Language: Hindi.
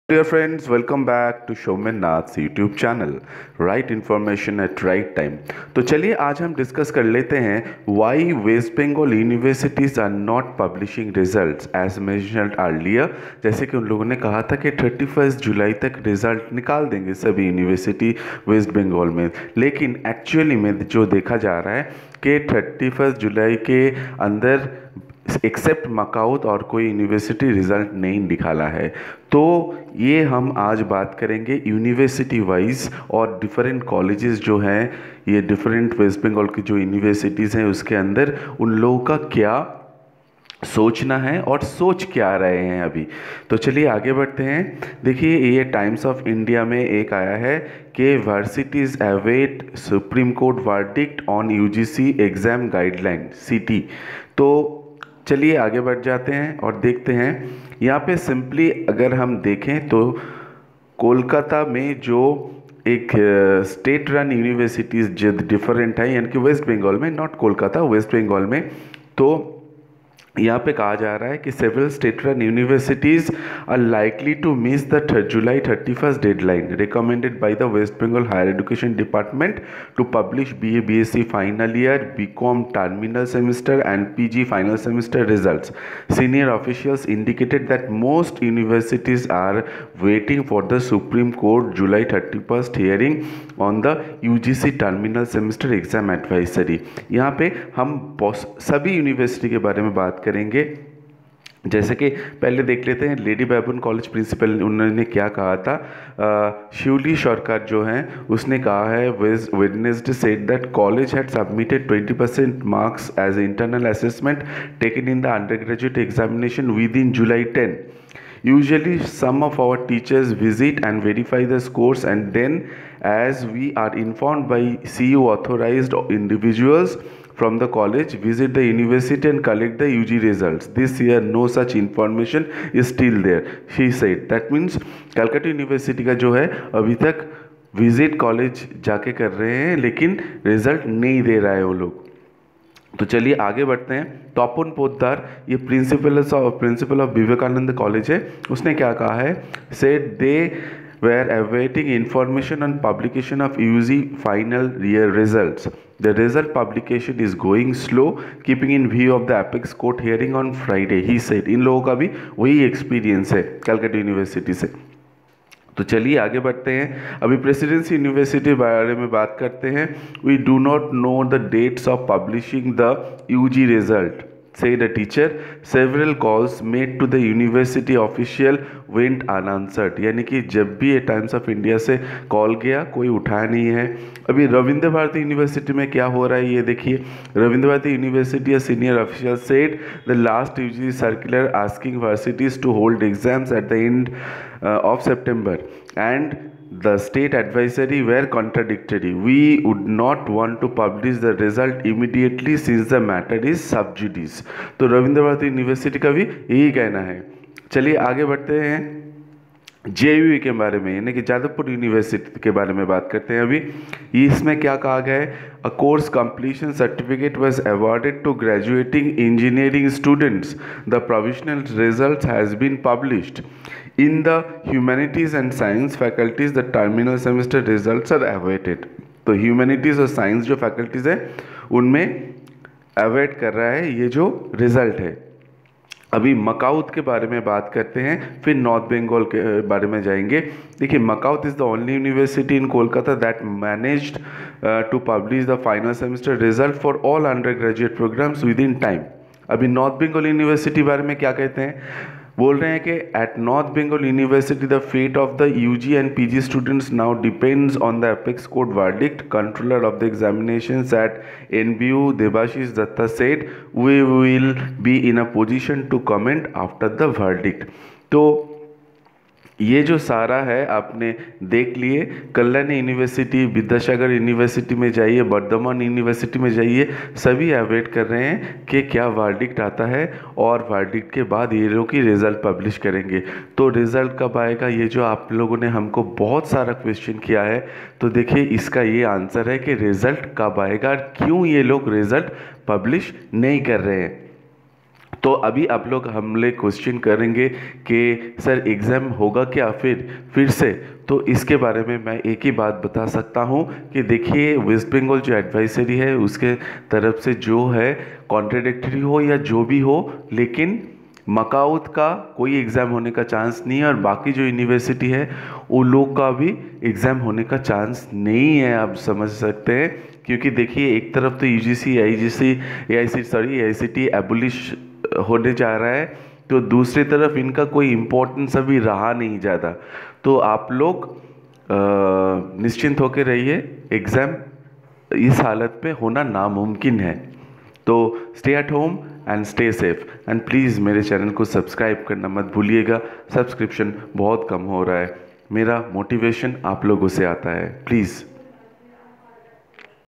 Dear friends, welcome back to Showman Nath's YouTube channel. Right information at right time. तो चलिए आज हम डिस्कस कर लेते हैं why West Bengal universities are not publishing results as mentioned earlier. जैसे कि उन लोगों ने कहा था कि 31 जुलाई तक रिजल्ट निकाल देंगे सभी यूनिवर्सिटी वेस्ट बंगाल में, लेकिन एक्चुअली में जो देखा जा रहा है कि 31 जुलाई के अंदर एक्सेप्ट मकाउत और कोई यूनिवर्सिटी रिज़ल्ट नहीं निकाला है। तो ये हम आज बात करेंगे यूनिवर्सिटी वाइज और डिफरेंट कॉलेजेस जो हैं, ये डिफरेंट वेस्ट बंगाल की जो यूनिवर्सिटीज़ हैं उसके अंदर उन लोगों का क्या सोचना है और सोच क्या रहे हैं अभी। तो चलिए आगे बढ़ते हैं। देखिए ये टाइम्स ऑफ इंडिया में एक आया है कि varsities await Supreme Court verdict on UGC exam guideline सीटी। तो चलिए आगे बढ़ जाते हैं और देखते हैं। यहाँ पे सिंपली अगर हम देखें तो कोलकाता में जो एक स्टेट रन यूनिवर्सिटीज़ जो डिफरेंट है, यानी कि वेस्ट बंगाल में, नॉट कोलकाता, वेस्ट बंगाल में, तो यहाँ पे कहा जा रहा है कि several state run universities are likely to miss the July 31 deadline recommended by the West Bengal higher education department to publish BA BSc final year, BCom terminal semester and PG final semester results. Senior officials indicated that most universities are waiting for the Supreme Court July 31st hearing on the UGC terminal semester exam advisory. यहाँ पे हम सभी यूनिवर्सिटी के बारे में बात करेंगे। जैसे कि पहले देख लेते हैं लेडी बैबन कॉलेज प्रिंसिपल, उन्होंने क्या कहा था। शिवली सरकार जो हैं उसने कहा है Wednesday said that college had submitted 20% marks as internal assessment taken in the undergraduate examination within July 10. Usually some of our teachers visit and verify the scores, and then as we are informed by CU authorized individuals from the college visit the university and collect the UG results. This year no such information is still there, she said. That means Calcutta university का जो है अभी तक विजिट कॉलेज जाके कर रहे हैं लेकिन रिजल्ट नहीं दे रहा है वो लोग। तो चलिए आगे बढ़ते हैं। तोपन पोद्दार, ये प्रिंसिपल ऑफ विवेकानंद कॉलेज है, उसने क्या कहा है, said they were awaiting information on publication of UG final year results. The result publication is going slow, keeping in view of the apex court hearing on Friday, he said. इन लोगों का भी वही एक्सपीरियंस है कलकत्ता यूनिवर्सिटी से। तो चलिए आगे बढ़ते हैं। अभी प्रेसिडेंसी यूनिवर्सिटी बारे में बात करते हैं। We do not know the dates of publishing the UG result, said a teacher. Several calls made to the university official went unanswered. यानी कि जब भी ये टाइम्स ऑफ इंडिया से कॉल गया कोई उठाया नहीं है। अभी रविंद्र भारती यूनिवर्सिटी में क्या हो रहा है ये देखिए। Rabindra Bharati university senior official said the last UG circular asking universities to hold exams at the end of September and the state advisory were contradictory. We would not want to publish the result immediately since the matter is sub judice. तो रविंद्र भारती यूनिवर्सिटी का भी यही कहना है। चलिए आगे बढ़ते हैं JUE के बारे में, यानी कि जादवपुर यूनिवर्सिटी के बारे में बात करते हैं। अभी इसमें क्या कहा गया है, a course completion certificate was awarded to graduating engineering students, the provisional result has been published. In the humanities and science faculties, the terminal semester results are awaited. तो humanities और science जो faculties है उनमें await कर रहा है ये जो रिजल्ट है। अभी मकाउत के बारे में बात करते हैं, फिर नॉर्थ बंगाल के बारे में जाएंगे। देखिए MAKAUT is the only university in Kolkata that managed to publish the final semester result for all undergraduate programmes within time. अभी नॉर्थ बंगाल यूनिवर्सिटी बारे में क्या कहते हैं, बोल रहे हैं कि at North Bengal university the fate of the UG and PG students now depends on the apex court verdict. Controller of the examinations at NBU Debashish Dutta said we will be in a position to comment after the verdict. तो ये जो सारा है आपने देख लिए। कल्याणी यूनिवर्सिटी, विद्यासागर यूनिवर्सिटी में जाइए, बर्धमान यूनिवर्सिटी में जाइए, सभी अवेट कर रहे हैं कि क्या वर्डिक्ट आता है और वर्डिक्ट के बाद ये लोग की रिज़ल्ट पब्लिश करेंगे। तो रिज़ल्ट कब आएगा, ये जो आप लोगों ने हमको बहुत सारा क्वेश्चन किया है, तो देखिए इसका ये आंसर है कि रिज़ल्ट कब आएगा, क्यों ये लोग रिज़ल्ट पब्लिश नहीं कर रहे हैं। तो अभी आप लोग हमले क्वेश्चन करेंगे कि सर एग्ज़ाम होगा क्या फिर से। तो इसके बारे में मैं एक ही बात बता सकता हूँ कि देखिए, वेस्ट बंगाल जो एडवाइजरी है उसके तरफ से जो है कॉन्ट्राडिक्टरी हो या जो भी हो, लेकिन मकाउथ का कोई एग्ज़ाम होने का चांस नहीं है और बाकी जो यूनिवर्सिटी है वो लोग का भी एग्ज़ाम होने का चांस नहीं है, आप समझ सकते हैं। क्योंकि देखिए, एक तरफ तो यूजीसी एआईसीटी एबोलिश होने जा रहा है, तो दूसरी तरफ इनका कोई इम्पोर्टेंस अभी रहा नहीं ज़्यादा। तो आप लोग निश्चिंत होकर रहिए, एग्ज़ाम इस हालत पे होना नामुमकिन है। तो stay at home and stay safe and please मेरे चैनल को सब्सक्राइब करना मत भूलिएगा। सब्सक्रिप्शन बहुत कम हो रहा है, मेरा मोटिवेशन आप लोगों से आता है, प्लीज़।